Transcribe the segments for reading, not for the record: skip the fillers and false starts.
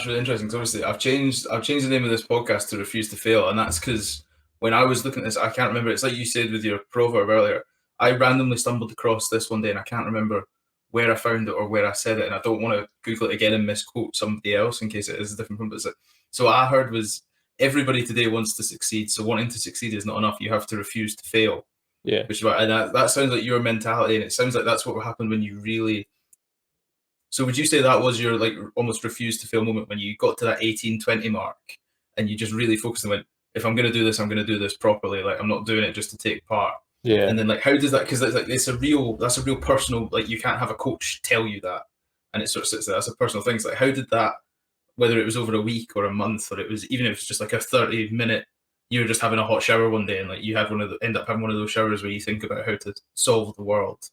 really interesting because obviously I've changed the name of this podcast to Refuse to Fail, and that's because when I was looking at this, I can't remember. It's like you said with your proverb earlier. I randomly stumbled across this one day, and I can't remember where I found it or where I said it, and I don't want to Google it again and misquote somebody else in case it is different from. But so what I heard was everybody today wants to succeed, so wanting to succeed is not enough. You have to refuse to fail. Yeah. Which is right, and that sounds like your mentality, and it sounds like that's what happened when you really. So would you say that was your like almost refused to fail moment when you got to that 18-20 mark and you just really focused and went, if I'm going to do this, I'm going to do this properly. Like I'm not doing it just to take part. Yeah. And then like, how does that? Because that's a real personal. Like you can't have a coach tell you that, and it sort of sits there. That's a personal thing. It's like how did that? Whether it was over a week or a month, or it was even if it's just like a 30-minute, you were just having a hot shower one day and like you had end up having one of those showers where you think about how to solve the world.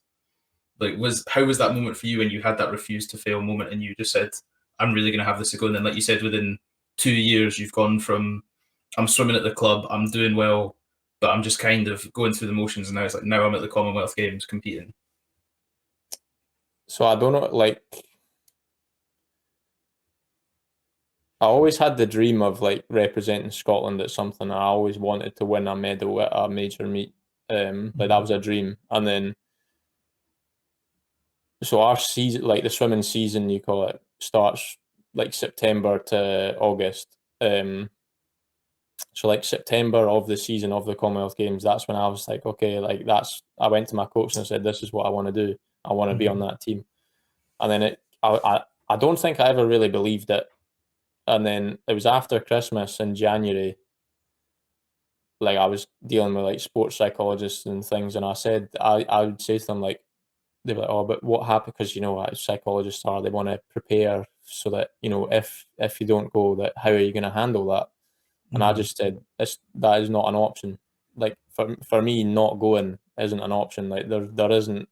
Like how was that moment for you when you had that refuse to fail moment and you just said, I'm really going to have this to go? And then like you said, within 2 years, you've gone from I'm swimming at the club, I'm doing well, but I'm just kind of going through the motions. And now it's like, now I'm at the Commonwealth Games competing. So I don't know, like, I always had the dream of like representing Scotland at something. I always wanted to win a medal at a major meet. Like that was a dream. And then, so our season, like the swimming season, you call it, starts like September to August. So like September of the season of the Commonwealth Games, that's when I was like, okay, like I went to my coach and I said, this is what I want to do. I want to be on that team. And then I don't think I ever really believed it. And then it was after Christmas in January, like I was dealing with like sports psychologists and things, and I would say to them like, they were like, oh, but what happened? Because you know what psychologists are, they want to prepare so that if you don't go, that how are you going to handle that? And I just said, that is not an option. Like for me, not going isn't an option. Like there isn't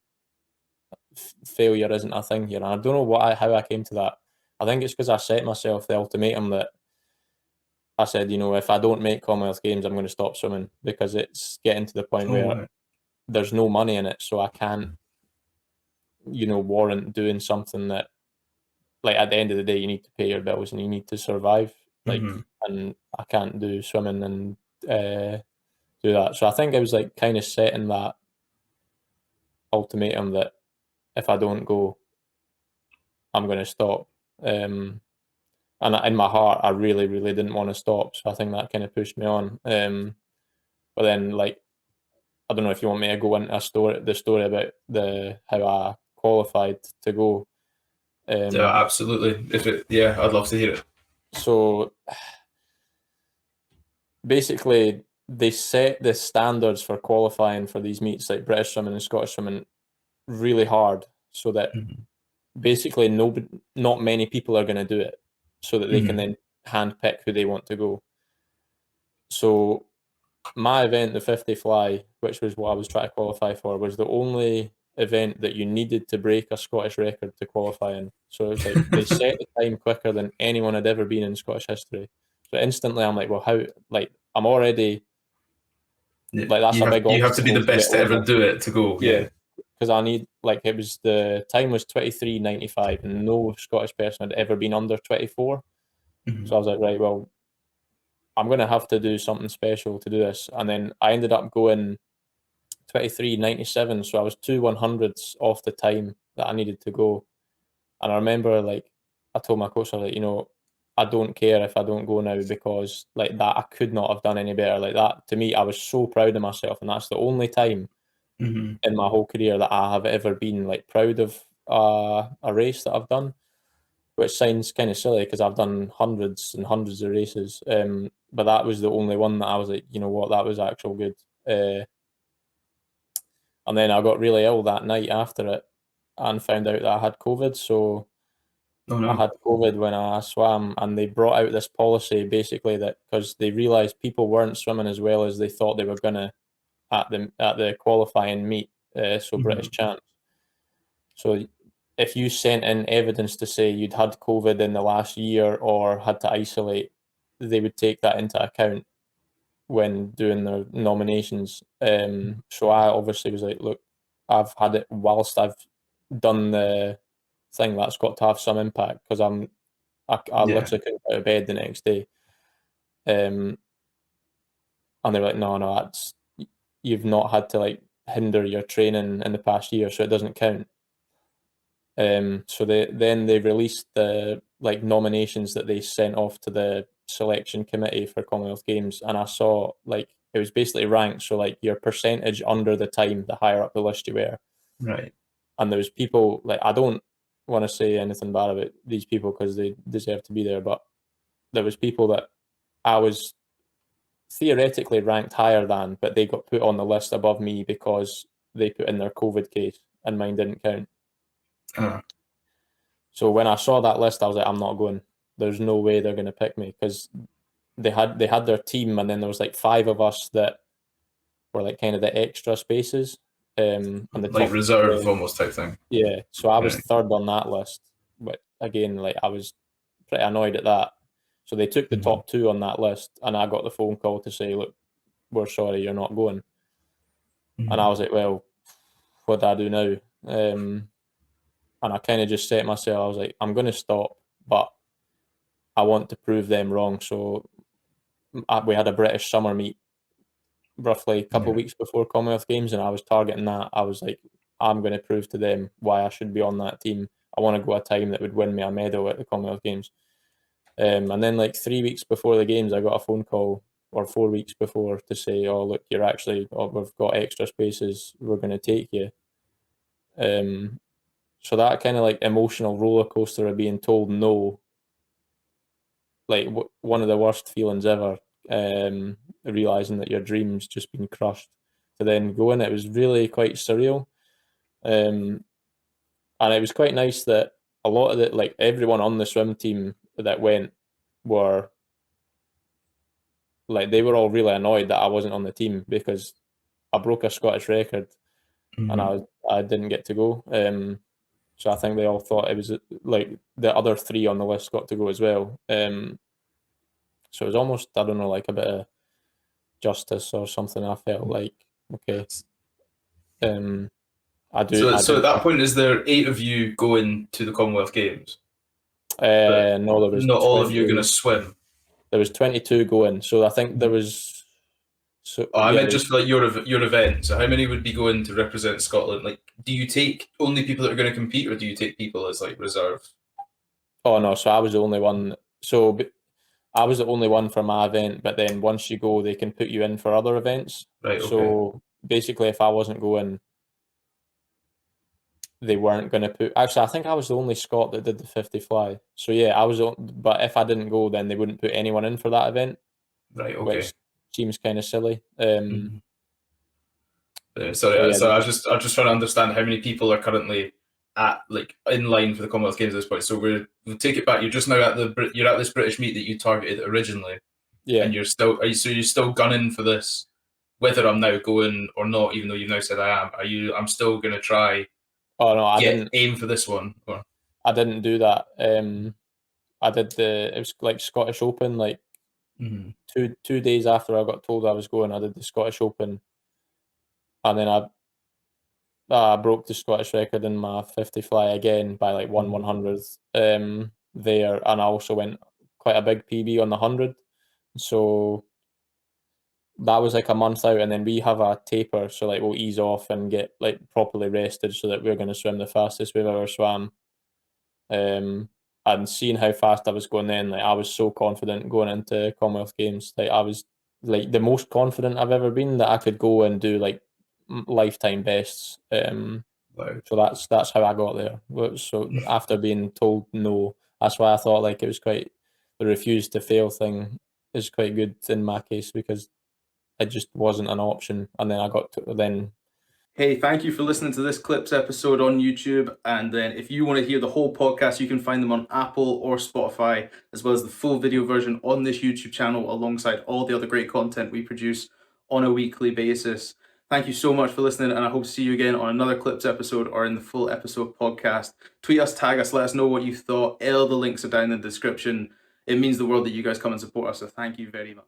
failure isn't a thing here. And I don't know how I came to that. I think it's because I set myself the ultimatum that I said, if I don't make Commonwealth Games, I'm going to stop swimming because it's getting to the point where there's no money in it. So I can't, warrant doing something that, like, at the end of the day, you need to pay your bills and you need to survive. Like, and I can't do swimming and do that. So I think I was like kind of setting that ultimatum that if I don't go, I'm going to stop. And in my heart, I really, really didn't want to stop. So I think that kind of pushed me on. But then, like, I don't know if you want me to go into the story about how I qualified to go. Yeah, absolutely. I'd love to hear it. So basically, they set the standards for qualifying for these meets, like British swimming and Scottish swimming, really hard, so that basically not many people are going to do it, so that they can then handpick who they want to go. So my event, the 50 fly, which was what I was trying to qualify for, was the only event that you needed to break a Scottish record to qualify in. So it was like they set the time quicker than anyone had ever been in Scottish history. So instantly I'm like, well, how, like, I'm already, like, that's a big obstacle. You have to be the best to ever do it to go. Yeah. Because I need, like, the time was 23:95 and no Scottish person had ever been under 24. So I was like, right, well, I'm going to have to do something special to do this. And then I ended up going 23:97. So I was 2/100ths off the time that I needed to go. And I remember, like, I told my coach, I was like, I don't care if I don't go now because, like, that I could not have done any better. Like that, to me, I was so proud of myself. And that's the only time in my whole career that I have ever been, like, proud of a race that I've done. Which sounds kind of silly because I've done hundreds and hundreds of races. But that was the only one that I was like, you know what, that was actual good. And then I got really ill that night after it and found out that I had COVID. So I had COVID when I swam, and they brought out this policy basically that because they realised people weren't swimming as well as they thought they were gonna at the qualifying meet. So British champs. So if you sent in evidence to say you'd had COVID in the last year or had to isolate, they would take that into account when doing their nominations. So I obviously was like, look, I've had it whilst I've done the thing. That's got to have some impact because I literally couldn't go out of bed the next day. And they were like, no, that's, you've not had to like hinder your training in the past year, so it doesn't count. So they released the like nominations that they sent off to the selection committee for Commonwealth Games, and I saw like it was basically ranked, so like your percentage under the time, the higher up the list you were. Right. And there was people like, I don't want to say anything bad about these people because they deserve to be there, but there was people that I was theoretically ranked higher than, but they got put on the list above me because they put in their COVID case and mine didn't count. So when I saw that list, I was like, I'm not going. There's no way they're going to pick me, because they had their team, and then there was like 5 of us that were like kind of the extra spaces, and the like top reserve almost type thing. Yeah, so I was third on that list, but again, like I was pretty annoyed at that. So they took the top 2 on that list, and I got the phone call to say, look, we're sorry, you're not going. And I was like, well, what do I do now? And I kind of just said to myself, I was like, I'm going to stop, but I want to prove them wrong. So we had a British summer meet roughly a couple of weeks before Commonwealth Games, and I was targeting that. I was like, I'm going to prove to them why I should be on that team. I want to go a time that would win me a medal at the Commonwealth Games. And then like 3 weeks before the games, I got a phone call, or 4 weeks before, to say, oh, look, you're actually, we've got extra spaces, we're going to take you. So that kind of like emotional roller coaster of being told no, like one of the worst feelings ever, realizing that your dream's just been crushed, to then go in, it was really quite surreal. And it was quite nice that a lot of the, like everyone on the swim team that went were like, they were all really annoyed that I wasn't on the team, because I broke a Scottish record and I didn't get to go. So I think they all thought it was like the other 3 on the list got to go as well. So it was almost, I don't know, like a bit of justice or something. I felt like, okay. So at that point, is there 8 of you going to the Commonwealth Games? No, there was not all of you going to swim. There was 22 going, so I think there was. So I meant just for like your event. So how many would be going to represent Scotland? Like, do you take only people that are going to compete, or do you take people as like reserve? Oh no, so I was the only one. So I was the only one for my event, but then once you go, they can put you in for other events. Right. Okay. So basically, if I wasn't going, they weren't going to put. Actually, I think I was the only Scot that did the 50 fly. So yeah, I was. But if I didn't go, then they wouldn't put anyone in for that event. Right. Okay. Which seems kind of silly. Sorry, so I was just trying to understand how many people are currently at like in line for the Commonwealth Games at this point. So we'll take it back. You're just now at this British meet that you targeted originally. Yeah. And you're still gunning for this, whether I'm now going or not, even though you've now said I am. I'm still gonna try. Oh no, I didn't aim for this one. Or? I didn't do that. I did it was like Scottish Open, like 2 days after I got told I was going, I did the Scottish Open, and then I broke the Scottish record in my 50 fly again by like 1/100th there, and I also went quite a big PB on the 100. So that was like a month out, and then we have a taper, so like we'll ease off and get like properly rested, so that we're going to swim the fastest we've ever swam. And seeing how fast I was going then, like I was so confident going into Commonwealth Games. Like I was like the most confident I've ever been that I could go and do like lifetime bests. So that's how I got there. So after being told no, that's why I thought like it was quite, the refuse to fail thing is quite good in my case, because it just wasn't an option. And then I got to then. Hey, thank you for listening to this Clips episode on YouTube. And then if you want to hear the whole podcast, you can find them on Apple or Spotify, as well as the full video version on this YouTube channel, alongside all the other great content we produce on a weekly basis. Thank you so much for listening, and I hope to see you again on another Clips episode or in the full episode podcast. Tweet us, tag us, let us know what you thought. All the links are down in the description. It means the world that you guys come and support us, so thank you very much.